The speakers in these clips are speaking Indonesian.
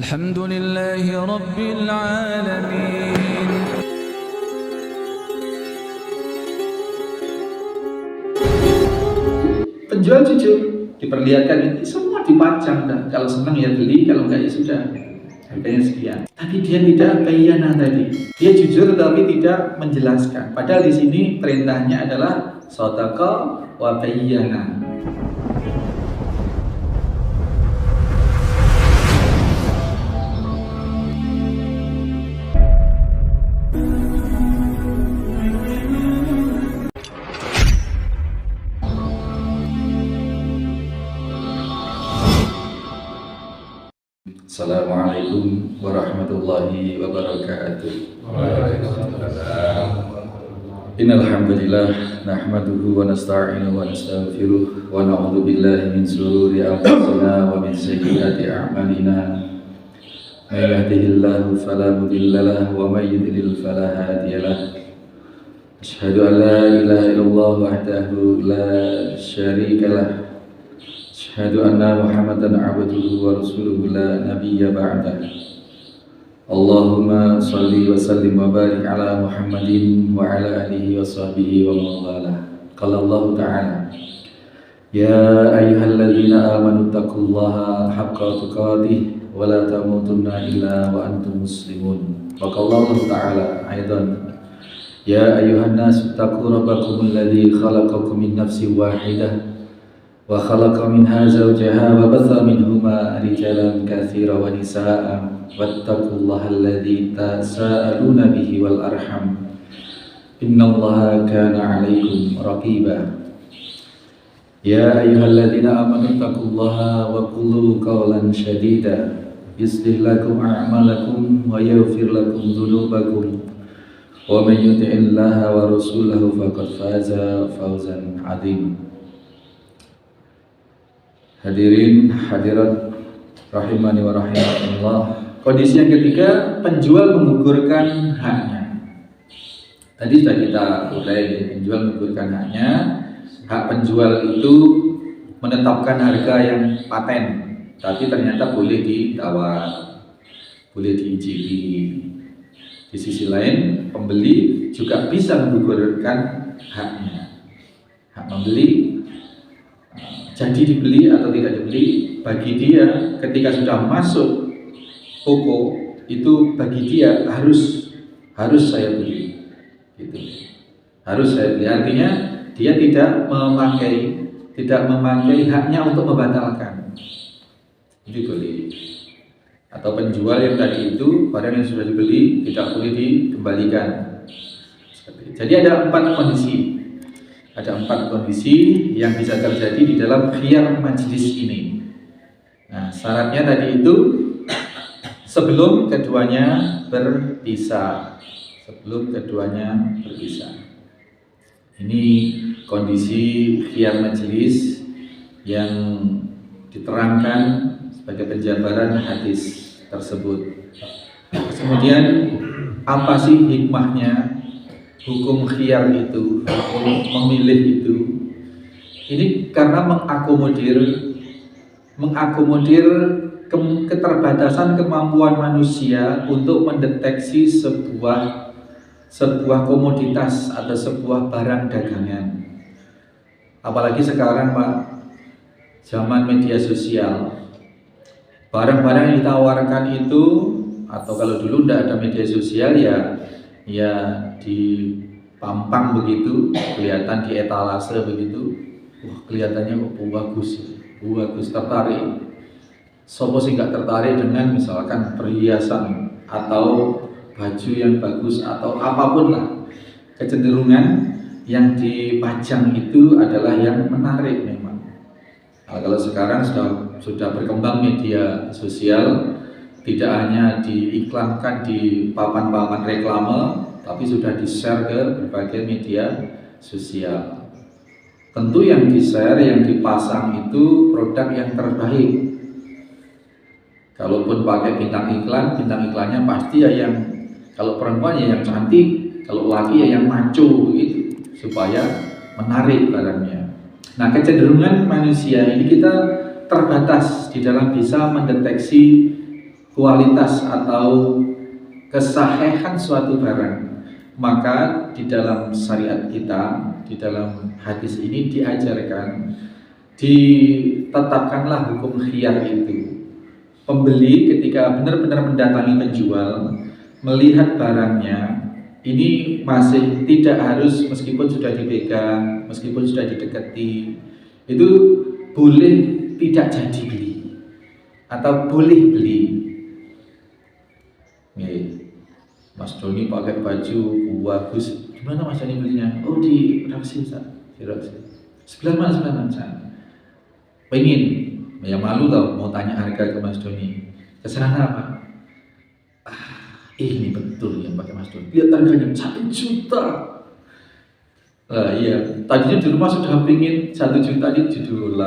الحمد لله رب العالمين. Penjual jujur, diperlihatkan ini semua dipajang, dan kalau senang ya beli, kalau enggak ya sudah, harganya sekian. Tapi dia tidak bayana tadi, dia jujur tetapi tidak menjelaskan. Padahal di sini perintahnya adalah shadaqa wa bayyana. Assalamualaikum warahmatullahi wabarakatuh. Innal hamdalillah nahmaduhu wa nasta'inuhu wa nastaghfiruh wa na'udzu billahi min shururi anfusina wa min sayyiati a'malina. May yahdihillahu fala mudilla lahu wa may yudlil fala hadiya lahu. Asyhadu an la ilaha illallah wahdahu la syarika lahu. Asyhadu anna Muhammadan abduhu wa rasuluhu la nabiyya ba'dah. Allahumma salli wa sallim wa barik ala Muhammadin wa ala alihi wa sahbihi wa mawalah. Qala Allah ta'ala, ya ayyuhalladzina amanu taqullaha haqqa tuqatih wa la tamutunna illa wa antum muslimun. Wa qala Allah ta'ala aidan, ya ayyuhan nasu taqu rabbakumul ladzi khalaqakum min nafsin wahidah wa khalaqa minha zawjaha wa batha minhuma rijalan katsira wa nisaa wattaqullaha alladzi tasaaluna bihi wal arham innallaha kana 'alaikum raqiba. Ya ayyuhalladzina amanu taqullaha wa qulu qawlan shadida yuslih lakum a'malakum wa yaghfir lakum dzunubakum wa may yuti'illaha wa rasulahu faqad faza fawzan 'azima. Hadirin hadirat rahimani wa rahimakumullah. Kondisi yang ketiga, penjual menggugurkan haknya. Tadi sudah kita urai, penjual menggugurkan haknya. Hak penjual itu menetapkan harga yang paten, tapi ternyata boleh ditawar, boleh diicipi. Di sisi lain, pembeli juga bisa menggugurkan haknya. Hak membeli jadi dibeli atau tidak dibeli, bagi dia ketika sudah masuk toko itu bagi dia harus saya beli, gitu. Harus saya beli, artinya dia tidak memakai haknya untuk membatalkan. Itu boleh. Atau penjual yang tadi itu barang yang sudah dibeli tidak boleh dikembalikan. Jadi ada 4 kondisi. Ada 4 kondisi yang bisa terjadi di dalam khiyar majlis ini. Nah, syaratnya tadi itu sebelum keduanya berpisah. Ini kondisi khiyar majlis yang diterangkan sebagai penjabaran hadis tersebut. Kemudian apa sih hikmahnya? Hukum khiyar itu, hukum memilih itu, ini karena mengakomodir keterbatasan kemampuan manusia untuk mendeteksi sebuah komoditas atau sebuah barang dagangan. Apalagi sekarang Pak, zaman media sosial, barang-barang yang ditawarkan itu, atau kalau dulu tidak ada media sosial ya dipampang begitu, kelihatan di etalase begitu. Wah, kelihatannya kok bagus, tertarik. Sopo sih nggak tertarik dengan misalkan perhiasan atau baju yang bagus atau apapun lah. Kecenderungan yang dipajang itu adalah yang menarik memang. Nah, kalau sekarang sudah berkembang media sosial, tidak hanya diiklankan di papan-papan reklame, tapi sudah di-share ke berbagai media sosial. Tentu yang di-share, yang dipasang itu produk yang terbaik. Kalaupun pakai bintang iklannya pasti ya yang, kalau perempuan ya yang cantik, kalau laki ya yang maco gitu, supaya menarik barangnya. Nah, kecenderungan manusia ini kita terbatas di dalam bisa mendeteksi kualitas atau kesahihan suatu barang, maka di dalam syariat kita, di dalam hadis ini diajarkan, ditetapkanlah hukum khiyar itu. Pembeli ketika benar-benar mendatangi penjual, melihat barangnya, ini masih tidak harus, meskipun sudah dipegang, meskipun sudah didekati, itu boleh tidak jadi beli atau boleh beli. Mas Doni pakai baju bagus, gimana Mas Doni belinya? Oh, di Raksi, di Raksi. Sebelah mana? Pengen, ya malu tau mau tanya harga ke Mas Doni. Kesenangan apa? Ini betul yang pakai Mas Doni. Lihat harganya 1 juta. Iya, tadinya di rumah sudah pingin 1 juta di $7.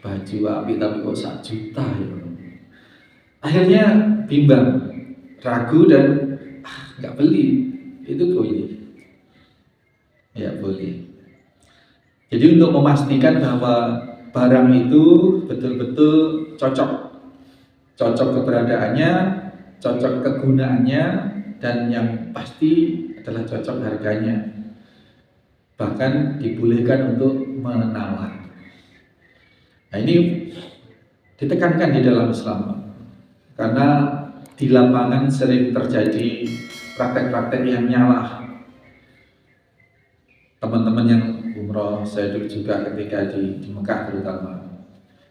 Baju api tapi kok 1 juta ya. Akhirnya bimbang, ragu dan nggak beli. Itu boleh. Ya boleh. Jadi untuk memastikan bahwa barang itu betul-betul cocok keberadaannya, cocok kegunaannya, dan yang pasti adalah cocok harganya. Bahkan dibolehkan untuk menawar. Nah ini ditekankan di dalam Islam, karena di lapangan sering terjadi praktek-praktek yang nyalah. Teman-teman yang umroh, saya dulu juga ketika di Mekah terutama.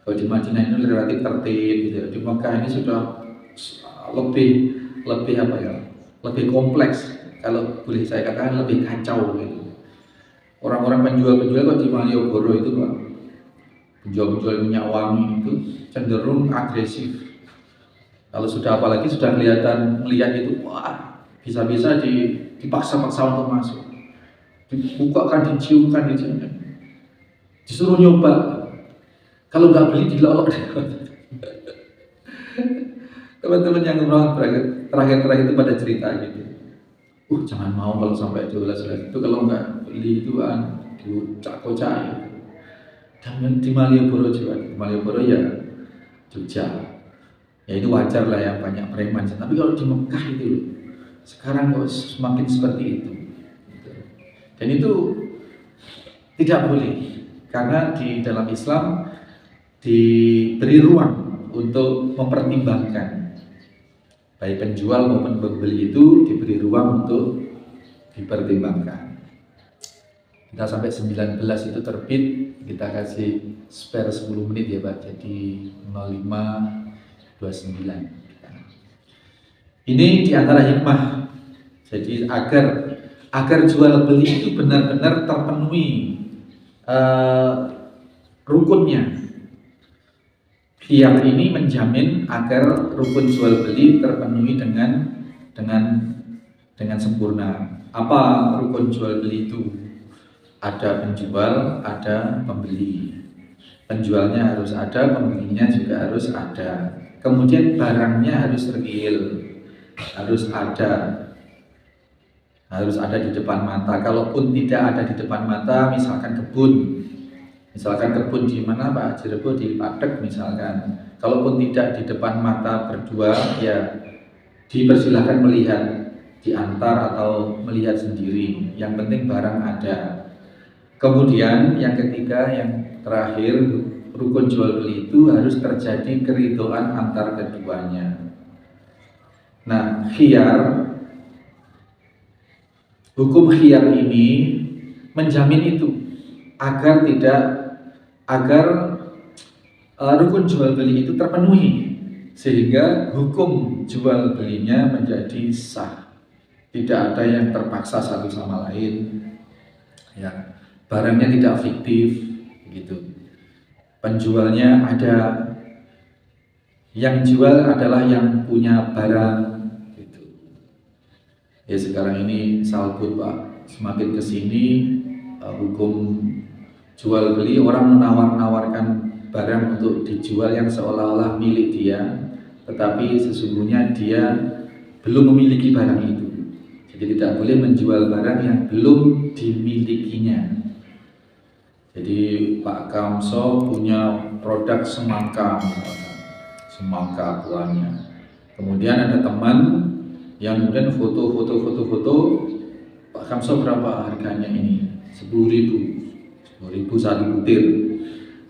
Kalau di Madinah ini relatif tertib gitu. Di Mekah ini sudah lebih apa ya? Lebih kompleks. Kalau boleh saya katakan lebih kacau gitu. Orang-orang penjual-penjual kok di Malioboro itu Pak, penjual-penjual minyak wangi itu cenderung agresif. Kalau sudah apalagi sudah kelihatan melihat itu, wah bisa-bisa dipaksa-paksa untuk masuk, dibukakan, diciumkan, disuruh nyoba. Kalau nggak beli dilolok. Teman-teman yang umroh terakhir itu pada cerita gitu. Jangan mau kalau sampai 12 itu, kalau nggak beli itu dicak-kocak gitu. Dan di Malioboro juga, di Malioboro ya Jogja. Ya itu wajar lah yang banyak preman. Tapi kalau di Mekah itu sekarang kok semakin seperti itu. Dan itu tidak boleh, karena di dalam Islam diberi ruang untuk mempertimbangkan. Baik penjual maupun pembeli itu diberi ruang untuk dipertimbangkan. Kita sampai 19 itu terbit, kita kasih spare 10 menit ya Pak, jadi 05.29. Ini diantara hikmah. Jadi agar jual beli itu benar-benar terpenuhi rukunnya. Khiyar ini menjamin agar rukun jual beli terpenuhi dengan sempurna. Apa rukun jual beli itu? Ada penjual, ada pembeli. Penjualnya harus ada, pembelinya juga harus ada. Kemudian barangnya harus real, harus ada di depan mata. Kalaupun tidak ada di depan mata, misalkan kebun di mana Pak Jirebo, di Padek misalkan, kalaupun tidak di depan mata berdua, ya dipersilahkan melihat, diantar atau melihat sendiri. Yang penting barang ada. Kemudian yang ketiga, yang terakhir, rukun jual beli itu harus terjadi keridhaan antar keduanya. Nah, hukum khiyar ini menjamin itu agar rukun jual beli itu terpenuhi, sehingga hukum jual belinya menjadi sah. Tidak ada yang terpaksa satu sama lain, ya. Barangnya tidak fiktif gitu. Penjualnya ada, yang jual adalah yang punya barang gitu. Ya sekarang ini salbut Pak, semakin kesini hukum jual beli, orang menawar-nawarkan barang untuk dijual yang seolah-olah milik dia, tetapi sesungguhnya dia belum memiliki barang itu. Jadi tidak boleh menjual barang yang belum dimilikinya. Jadi Pak Kamso punya produk semangka, semangka buahnya. Kemudian ada teman yang kemudian foto Pak Kamso berapa harganya ini? 10.000 satu butir.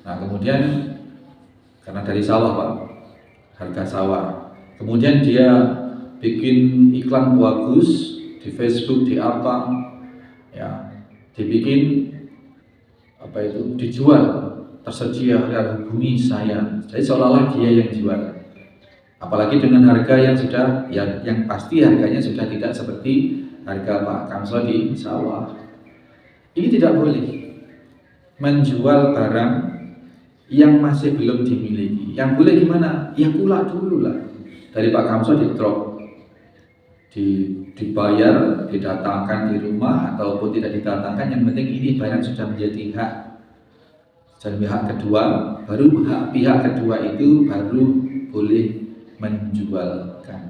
Nah kemudian karena dari sawah Pak, harga sawah. Kemudian dia bikin iklan bagus di Facebook, di apa, ya, dibikin apa itu, dijual, tersedia, ya, hubungi saya. Jadi seolah-olah dia yang jual. Apalagi dengan harga yang sudah, yang pasti harganya sudah tidak seperti harga Pak Kamso di sawah. Ini tidak boleh menjual barang yang masih belum dimiliki. Yang boleh gimana? Ya pula dulu lah. Dari Pak Kamso di drop, dibayar, didatangkan di rumah ataupun tidak didatangkan. Yang penting ini barang sudah menjadi hak. Dan pihak kedua, baru pihak kedua itu baru boleh menjualkan,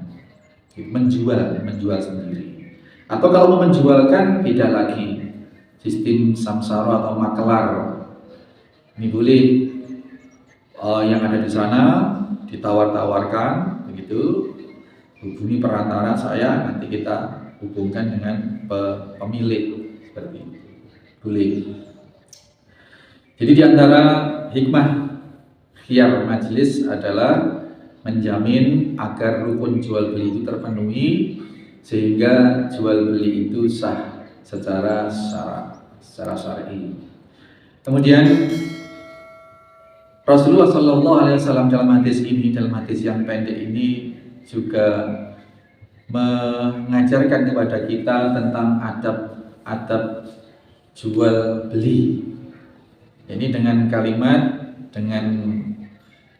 menjual sendiri. Atau kalau mau menjualkan, beda lagi, sistem samsara atau makelar. Ini boleh yang ada di sana ditawar-tawarkan, begitu, hubungi perantara saya, nanti kita hubungkan dengan pemilik, seperti itu. Boleh. Jadi di antara hikmah khiyar majelis adalah menjamin agar rukun jual beli itu terpenuhi sehingga jual beli itu sah secara syar'i. Kemudian Rasulullah SAW dalam hadis yang pendek ini juga mengajarkan kepada kita tentang adab jual beli. Ini dengan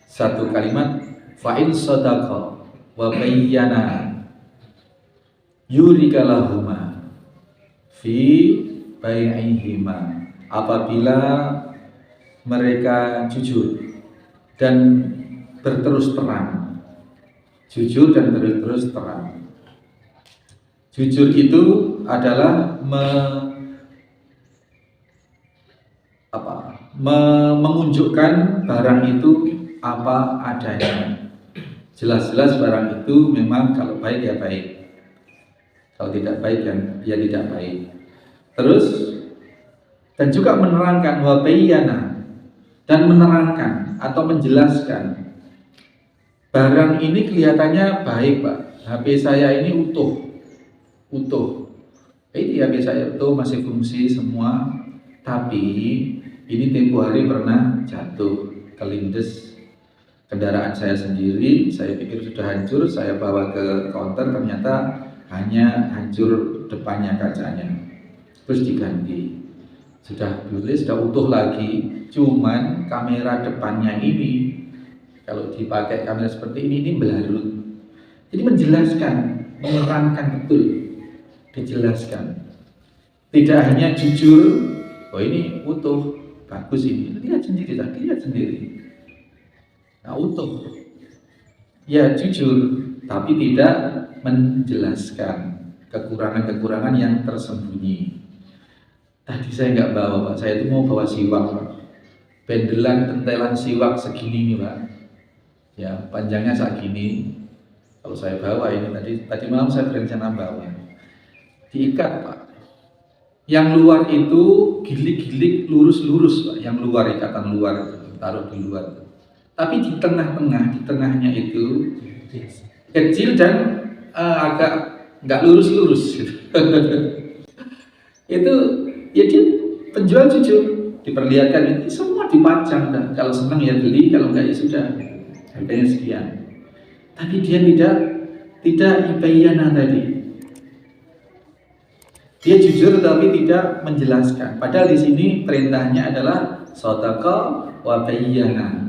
satu kalimat, fa'in sadaqa wa bayyana yurikalahuma fi bai'ihima. Apabila mereka jujur dan berterus terang, jujur dan berterus terang. Jujur itu adalah menunjukkan barang itu apa adanya. Jelas-jelas barang itu memang kalau baik ya baik, kalau tidak baik ya tidak baik. Terus dan juga menerangkan wabayana, dan menerangkan atau menjelaskan barang ini kelihatannya baik Pak, HP saya ini utuh. Ini HP saya utuh, masih fungsi semua, tapi ini tempo hari pernah jatuh, kelindes kendaraan saya sendiri. Saya pikir sudah hancur, saya bawa ke counter, ternyata hanya hancur depannya kacanya, terus diganti. Sudah utuh lagi, cuman kamera depannya ini kalau dipakai kamera seperti ini belarut. Jadi menjelaskan, menerangkan betul, dijelaskan. Tidak hanya jujur, oh ini utuh, bagus ini, lihat sendiri. Nah, utuh, ya jujur, tapi tidak menjelaskan kekurangan-kekurangan yang tersembunyi. Tadi saya nggak bawa Pak, saya itu mau bawa siwak Pak, pentelan siwak segini nih Pak, ya panjangnya segini. Kalau saya bawa ini tadi malam saya berencana bawa, diikat Pak. Yang luar itu gilik-gilik lurus Pak, yang luar, ikatan luar taruh di luar. Tapi di tengahnya itu kecil dan agak nggak lurus gitu. Itu ya dia penjual jujur, diperlihatkan ini semua dipajang, dan kalau senang ya beli, kalau enggak ya sudah, harganya sekian. Tapi dia tidak ibayana tadi. Dia jujur tapi tidak menjelaskan. Padahal di sini perintahnya adalah sadaqa wa bayyana.